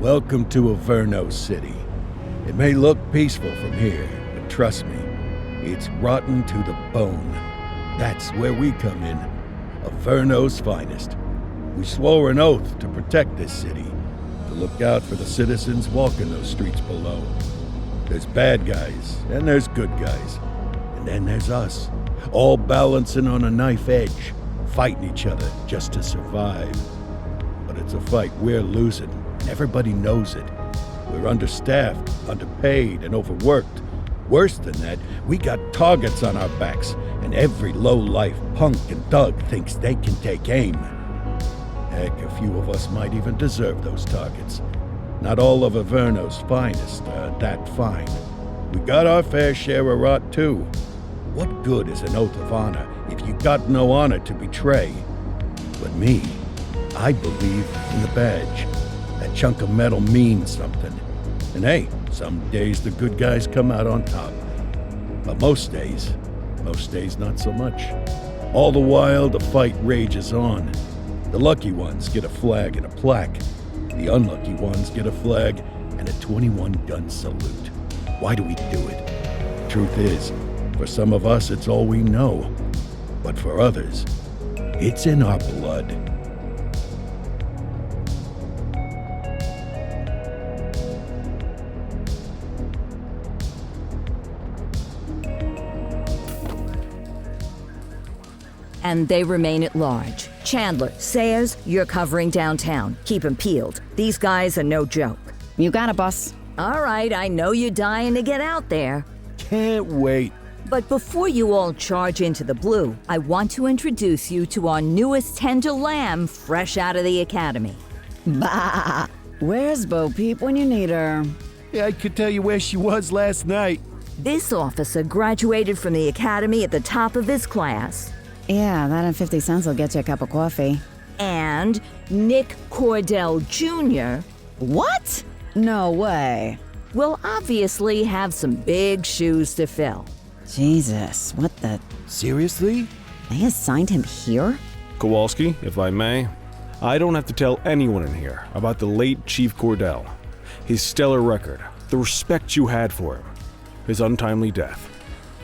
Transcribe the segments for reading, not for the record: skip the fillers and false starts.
Welcome to Averno City. It may look peaceful from here, but trust me, it's rotten to the bone. That's where we come in. Averno's finest. We swore an oath to protect this city, to look out for the citizens walking those streets below. There's bad guys, and there's good guys. And then there's us, all balancing on a knife edge, fighting each other just to survive. But it's a fight we're losing, and everybody knows it. We're understaffed, underpaid, and overworked. Worse than that, we got targets on our backs, and every low-life punk and thug thinks they can take aim. Heck, a few of us might even deserve those targets. Not all of Averno's finest are that fine. We got our fair share of rot, too. What good is an oath of honor if you got no honor to betray? But me, I believe in the badge. That chunk of metal means something. And hey, some days the good guys come out on top. But most days not so much. All the while, the fight rages on. The lucky ones get a flag and a plaque. The unlucky ones get a flag and a 21-gun salute. Why do we do it? Truth is, for some of us, it's all we know. But for others, it's in our blood. And they remain at large. Chandler, Sayers, you're covering downtown. Keep 'em peeled. These guys are no joke. You got it, boss. All right, I know you're dying to get out there. Can't wait. But before you all charge into the blue, I want to introduce you to our newest tender lamb fresh out of the academy. Bah! Where's Bo Peep when you need her? Yeah, I could tell you where she was last night. This officer graduated from the academy at the top of his class. Yeah, that and 50 cents will get you a cup of coffee. And Nick Cordell Jr. What? No way. will obviously have some big shoes to fill. Jesus, what the... Seriously? They assigned him here? Kowalski, if I may, I don't have to tell anyone in here about the late Chief Cordell, his stellar record, the respect you had for him, his untimely death.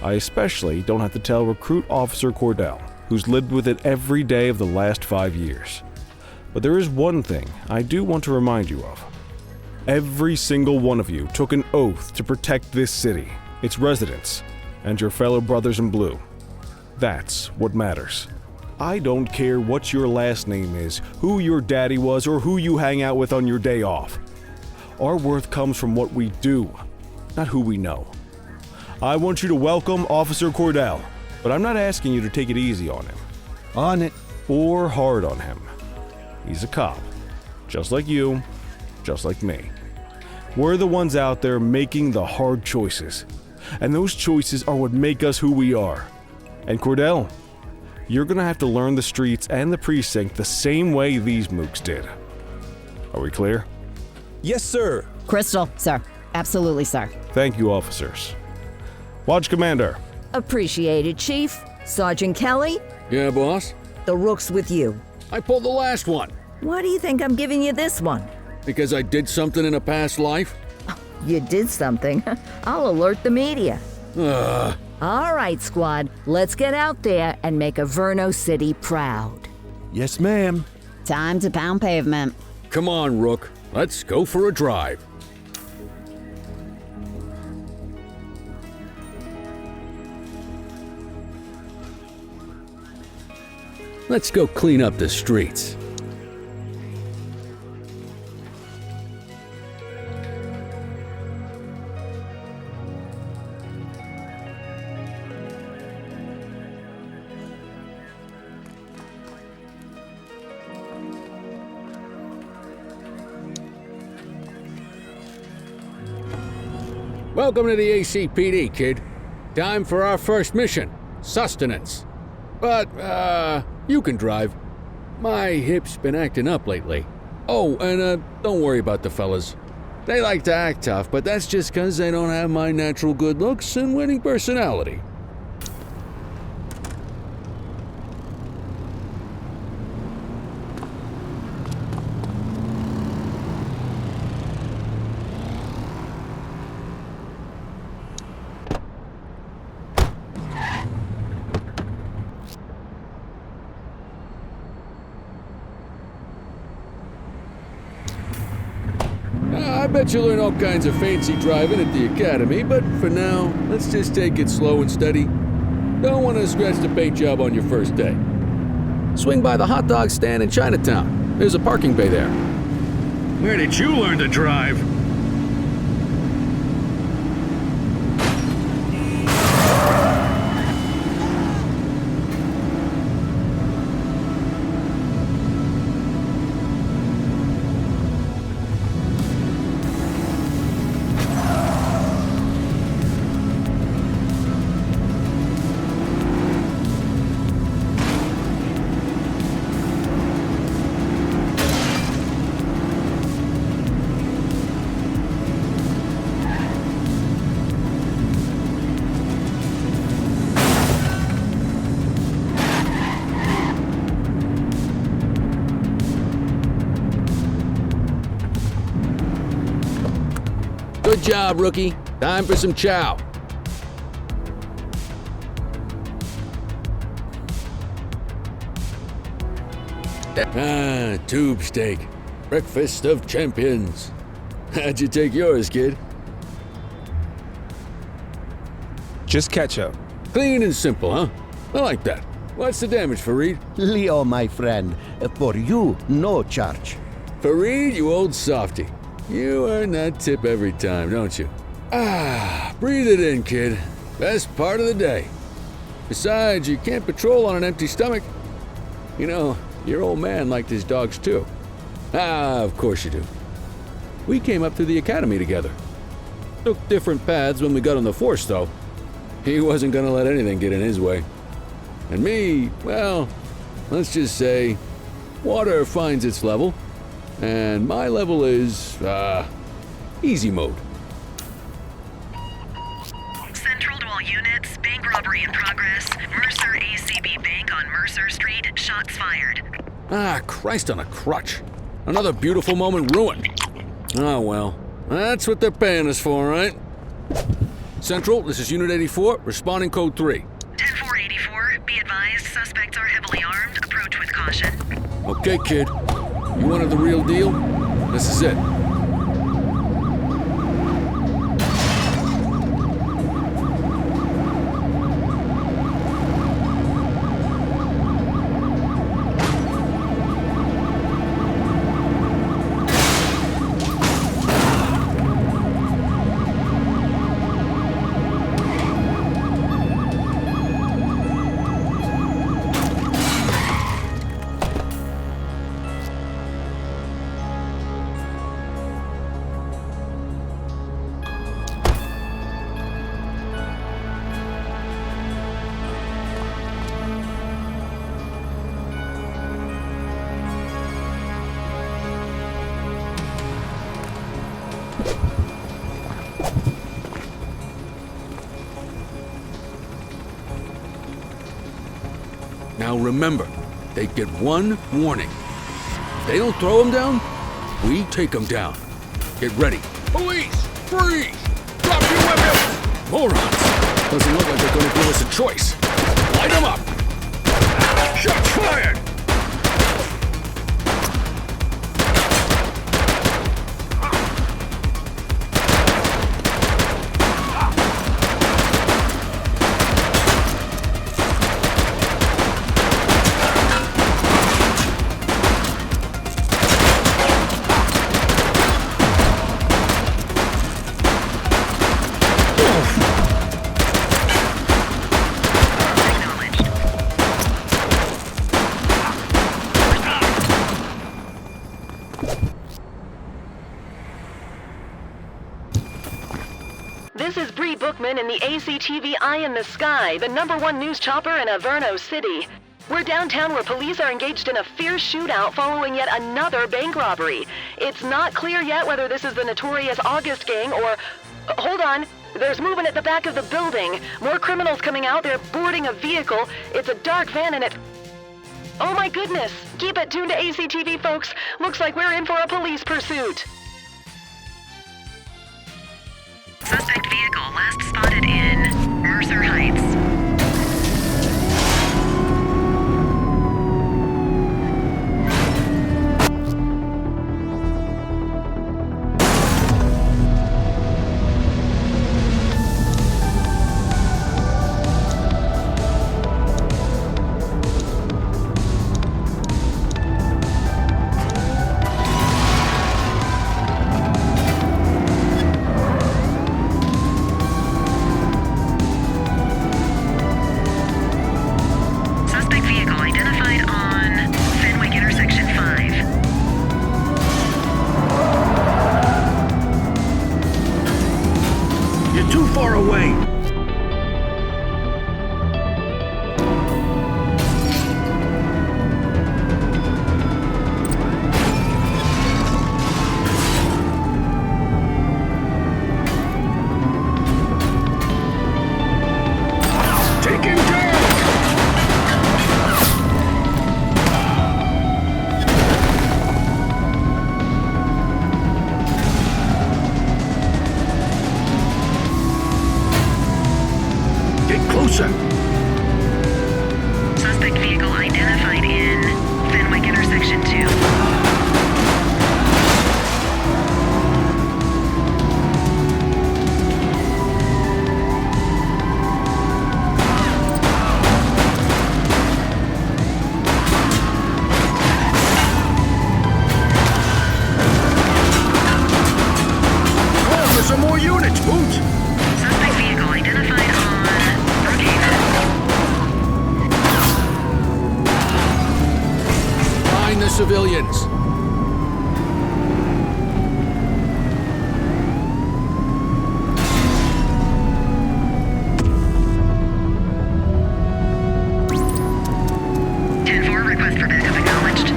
I especially don't have to tell Recruit Officer Cordell, who's lived with it every day of the last 5 years. But there is one thing I do want to remind you of. Every single one of you took an oath to protect this city, its residents, and your fellow brothers in blue. That's what matters. I don't care what your last name is, who your daddy was, or who you hang out with on your day off. Our worth comes from what we do, not who we know. I want you to welcome Officer Cordell, but I'm not asking you to take it easy on him. On it. Or hard on him. He's a cop, just like you, just like me. We're the ones out there making the hard choices, and those choices are what make us who we are. And Cordell, you're gonna have to learn the streets and the precinct the same way these mooks did. Are we clear? Yes, sir. Crystal, sir. Absolutely, sir. Thank you, officers. Watch Commander. Appreciated, Chief. Sergeant Kelly, Yeah, boss? the rook's with you. I pulled the last one Why do you think I'm giving you this one? because I did something in a past life. You did something. I'll alert the media. Ugh. All right, squad. Let's get out there and make Averno City proud. Yes, ma'am. Time to pound pavement. Come on, Rook. Let's go for a drive. Let's go clean up the streets. Welcome to the ACPD, kid. Time for our first mission, sustenance. But, you can drive. My hip's been acting up lately. Oh, and, don't worry about the fellas. They like to act tough, but that's just 'cause they don't have my natural good looks and winning personality. I bet you'll learn all kinds of fancy driving at the academy, but for now, let's just take it slow and steady. Don't want to scratch the paint job on your first day. Swing by the hot dog stand in Chinatown. There's a parking bay there. Where did you learn to drive? Good job, rookie. Time for some chow. Tube steak. Breakfast of champions. How'd you take yours, kid? Just ketchup. Clean and simple, huh? I like that. What's the damage, Fareed? Leo, my friend, for you, no charge. Fareed, you old softy. You earn that tip every time, don't you? Breathe it in, kid. Best part of the day. Besides, you can't patrol on an empty stomach. You know, your old man liked his dogs too. Of course you do. We came up through the academy together. Took different paths when we got on the force, though. He wasn't gonna let anything get in his way. And me, well, let's just say, water finds its level. And my level is, easy mode. Central to all units, bank robbery in progress. Mercer ACB Bank on Mercer Street, shots fired. Christ on a crutch. Another beautiful moment ruined. Oh well, that's what they're paying us for, right? Central, this is Unit 84, responding code 3. 10-484, be advised, suspects are heavily armed, approach with caution. Okay, kid. You wanted the real deal? This is it. Now remember, they get one warning. If they don't throw them down, we take them down. Get ready. Police! Freeze! Drop your weapons! Morons! Doesn't look like they're gonna give us a choice. Light them up! Shots fired! This is Bree Bookman in the ACTV Eye in the Sky, the #1 news chopper in Averno City. We're downtown where police are engaged in a fierce shootout following yet another bank robbery. It's not clear yet whether this is the notorious August gang or... hold on. There's movement at the back of the building. More criminals coming out. They're boarding a vehicle. It's a dark van and it... oh my goodness. Keep it tuned to ACTV, folks. Looks like we're in for a police pursuit. Suspect vehicle last spotted in Mercer Heights. Find the civilians. Request for backup acknowledged.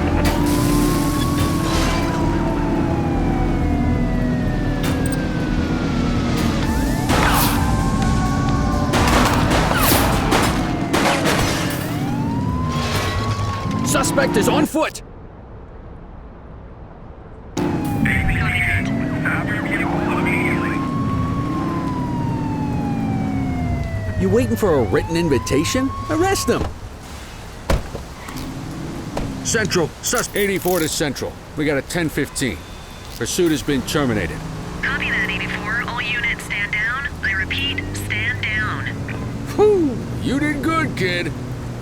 Suspect is on foot! You waiting for a written invitation? Arrest him! Central, 84 to Central. We got a 10:15. Pursuit has been terminated. Copy that, 84. All units stand down. I repeat, stand down. Whew! You did good, kid.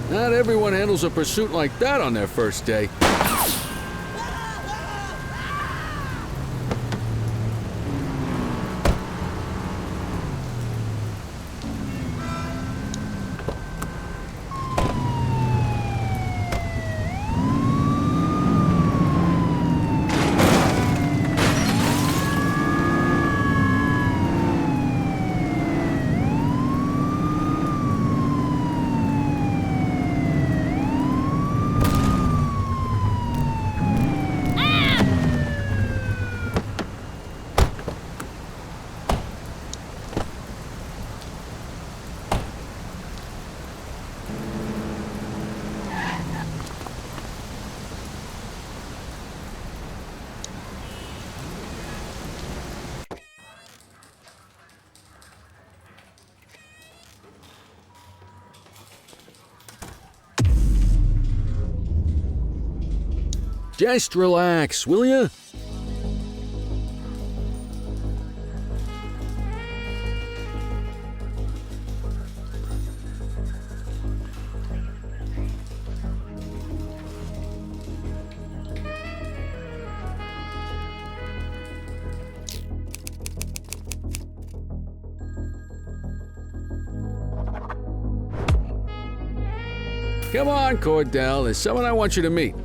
Not everyone handles a pursuit like that on their first day. Just relax, will ya? Come on, Cordell. There's someone I want you to meet.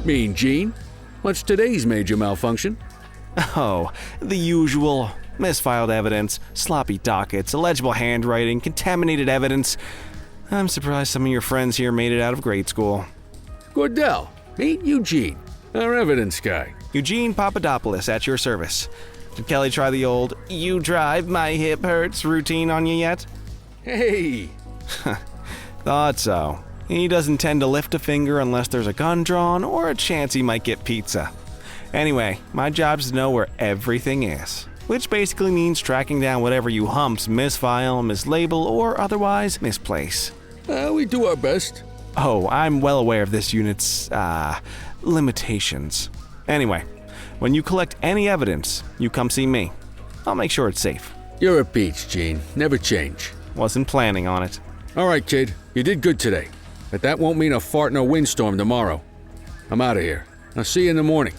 Mean Gene? What's today's major malfunction? Oh, the usual. Misfiled evidence, sloppy dockets, illegible handwriting, contaminated evidence. I'm surprised some of your friends here made it out of grade school. Cordell, meet Eugene, our evidence guy. Eugene Papadopoulos at your service. Did Kelly try the old, "you drive, my hip hurts" routine on you yet? Hey! Thought so. He doesn't tend to lift a finger unless there's a gun drawn or a chance he might get pizza. Anyway, my job's to know where everything is, which basically means tracking down whatever you humps misfile, mislabel, or otherwise misplace. We do our best. Oh, I'm well aware of this unit's, limitations. Anyway, when you collect any evidence, you come see me. I'll make sure it's safe. You're a peach, Gene. Never change. Wasn't planning on it. All right, kid. You did good today. But that won't mean a fart in a windstorm tomorrow. I'm out of here. I'll see you in the morning.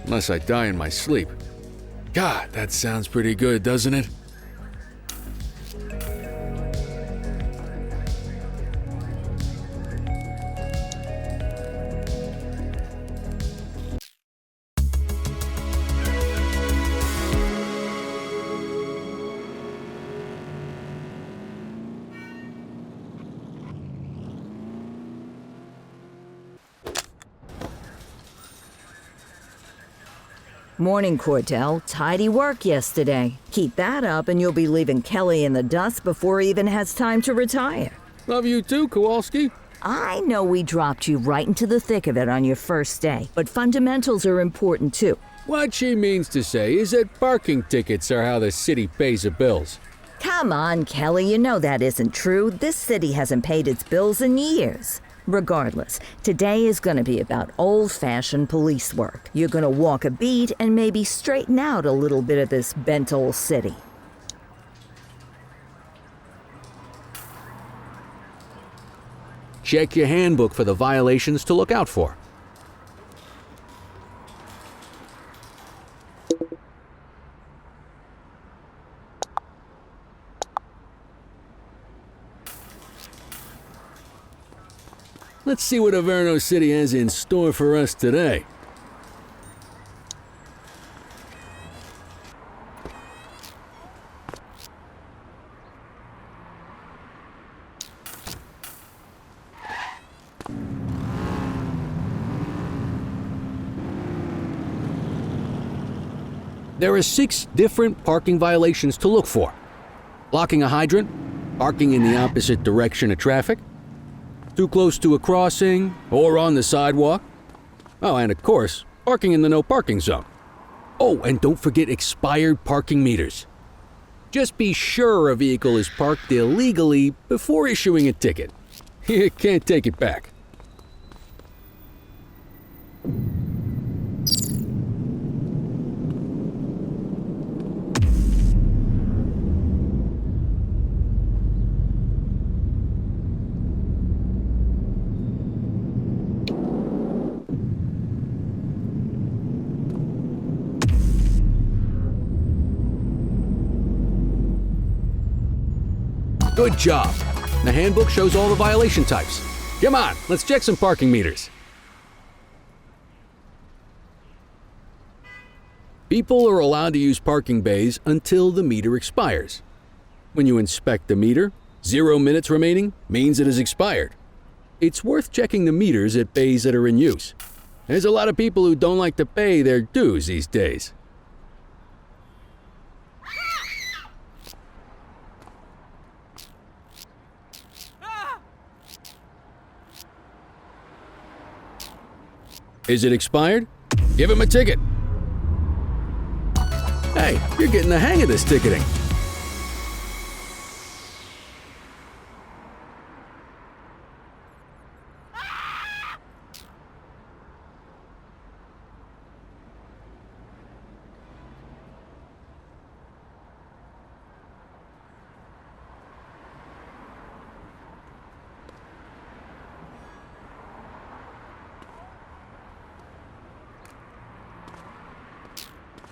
Unless I die in my sleep. God, that sounds pretty good, doesn't it? Morning, Cordell. Tidy work yesterday. Keep that up and you'll be leaving Kelly in the dust before he even has time to retire. Love you too, Kowalski. I know we dropped you right into the thick of it on your first day, but fundamentals are important too. What she means to say is that parking tickets are how the city pays the bills. Come on, Kelly, you know that isn't true. This city hasn't paid its bills in years. Regardless, today is going to be about old-fashioned police work. You're going to walk a beat and maybe straighten out a little bit of this bent old city. check your handbook for the violations to look out for. Let's see what Averno City has in store for us today. There are 6 different parking violations to look for. Blocking a hydrant, parking in the opposite direction of traffic, too close to a crossing or on the sidewalk. Oh, and of course, parking in the no parking zone. Oh, and don't forget expired parking meters. Just be sure a vehicle is parked illegally before issuing a ticket. You can't take it back. Good job. The handbook shows all the violation types. Come on, let's check some parking meters. People are allowed to use parking bays until the meter expires. When you inspect the meter, 0 minutes remaining means it has expired. It's worth checking the meters at bays that are in use. There's a lot of people who don't like to pay their dues these days. Is it expired? Give him a ticket. Hey, you're getting the hang of this ticketing.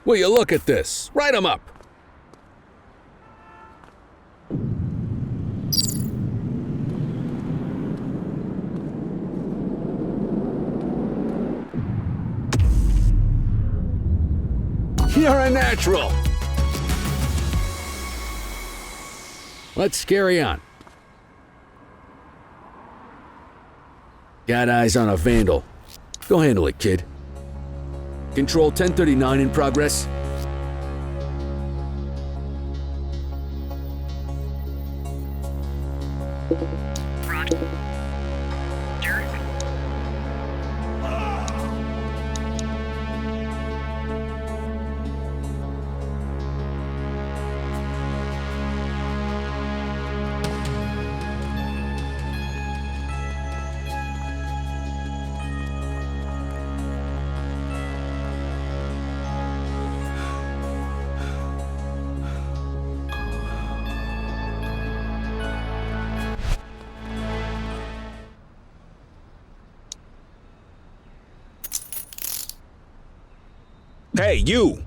Will you look at this? Write 'em up. You're a natural. Let's carry on. Got eyes on a vandal. Go handle it, kid. Control 1039 in progress. Roger. Hey, you!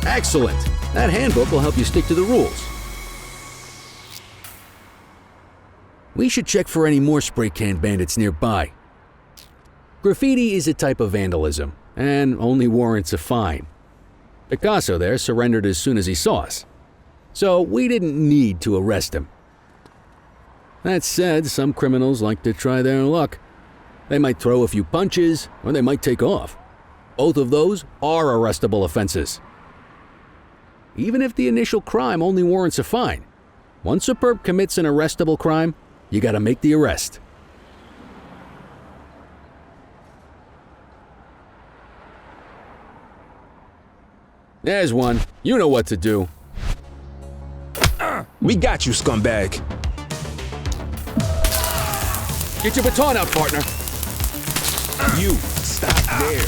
Excellent! That handbook will help you stick to the rules. We should check for any more spray can bandits nearby. Graffiti is a type of vandalism, and only warrants a fine. Picasso there surrendered as soon as he saw us, so we didn't need to arrest him. That said, some criminals like to try their luck. They might throw a few punches, or they might take off. Both of those are arrestable offenses. Even if the initial crime only warrants a fine, once a perp commits an arrestable crime, you gotta make the arrest. There's one. You know what to do. We got you, scumbag. Get your baton out, partner. You, stop there.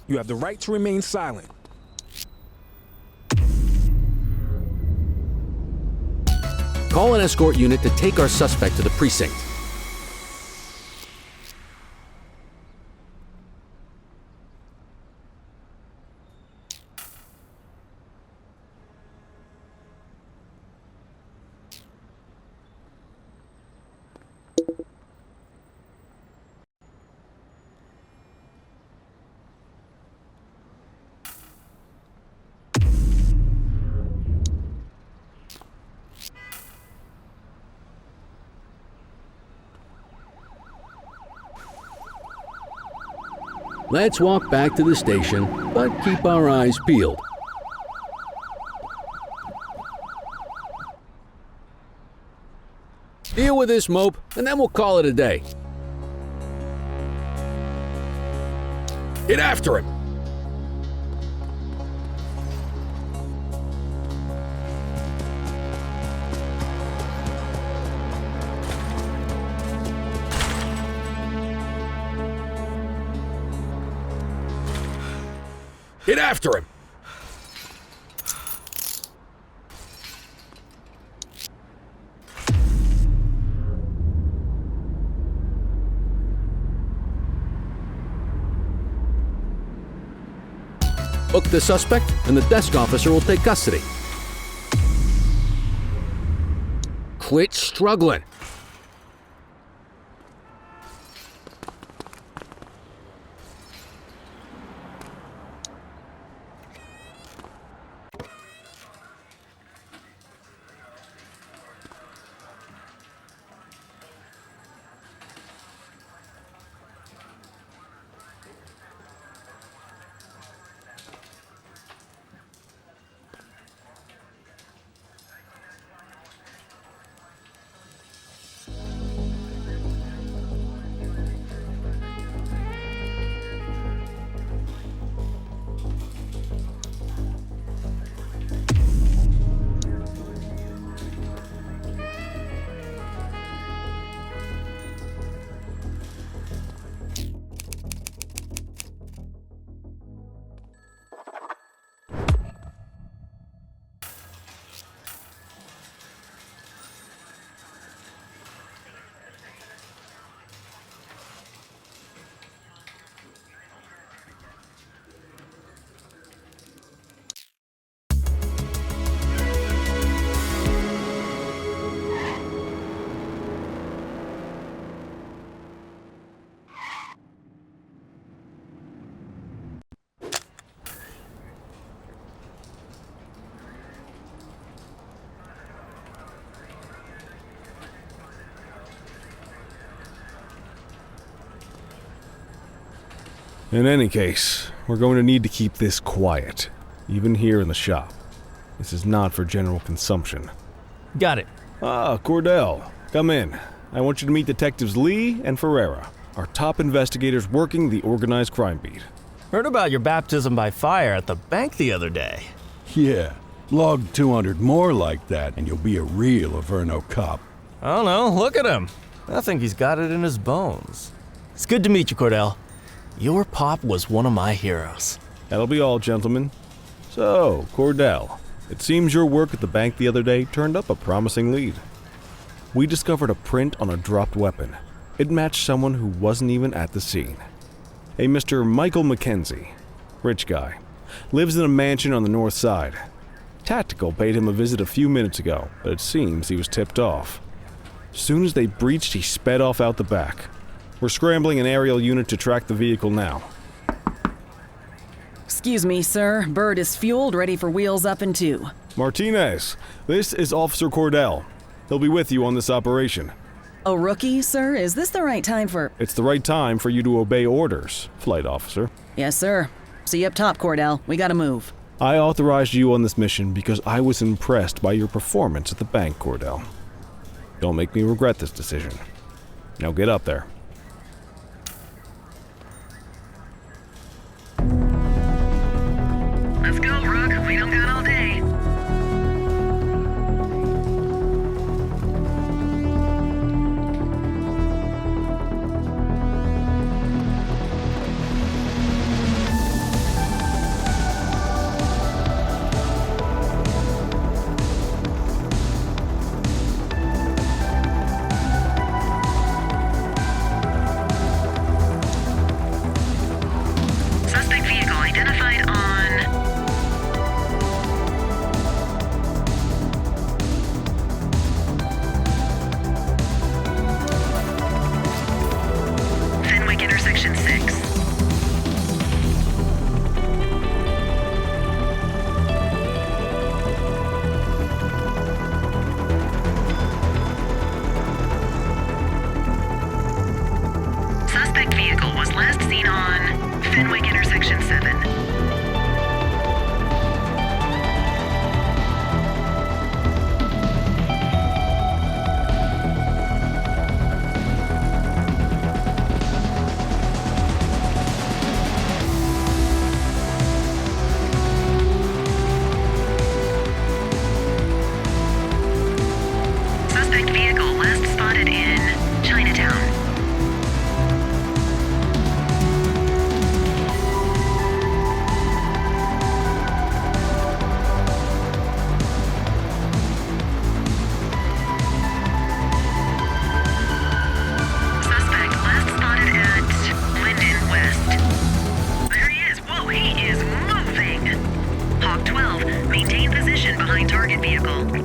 You have the right to remain silent. Call an escort unit to take our suspect to the precinct. Let's walk back to the station, but keep our eyes peeled. Deal with this mope, and then we'll call it a day. Get after him! Get after him! Book the suspect, and the desk officer will take custody. Quit struggling. In any case, we're going to need to keep this quiet, even here in the shop. This is not for general consumption. Got it. Ah, Cordell, come in. I want you to meet Detectives Lee and Ferreira, our top investigators working the organized crime beat. Heard about your baptism by fire at the bank the other day. Yeah, log 200 more like that and you'll be a real Averno cop. I don't know, look at him. I think he's got it in his bones. It's good to meet you, Cordell. Your pop was one of my heroes. That'll be all, gentlemen. So, Cordell, it seems your work at the bank the other day turned up a promising lead. We discovered a print on a dropped weapon. It matched someone who wasn't even at the scene. A Mr. Michael Mackenzie, rich guy, lives in a mansion on the north side. Tactical paid him a visit a few minutes ago, but it seems he was tipped off. Soon as they breached, he sped off out the back. We're scrambling an aerial unit to track the vehicle now. Excuse me, sir. Bird is fueled, ready for wheels up in 2. Martinez, this is Officer Cordell. He'll be with you on this operation. A rookie, sir? Is this the right time for... It's the right time for you to obey orders, Flight Officer. Yes, sir. See you up top, Cordell. We gotta move. I authorized you on this mission because I was impressed by your performance at the bank, Cordell. Don't make me regret this decision. Now get up there. We don't got all day. Suspect vehicle identified on Fenwick intersection 6. Suspect vehicle was last seen on Fenwick intersection 7. Suspect vehicle last spotted in Chinatown. Suspect last spotted at Linden West. There he is. Whoa, he is moving. Hawk 12, maintain position behind target vehicle.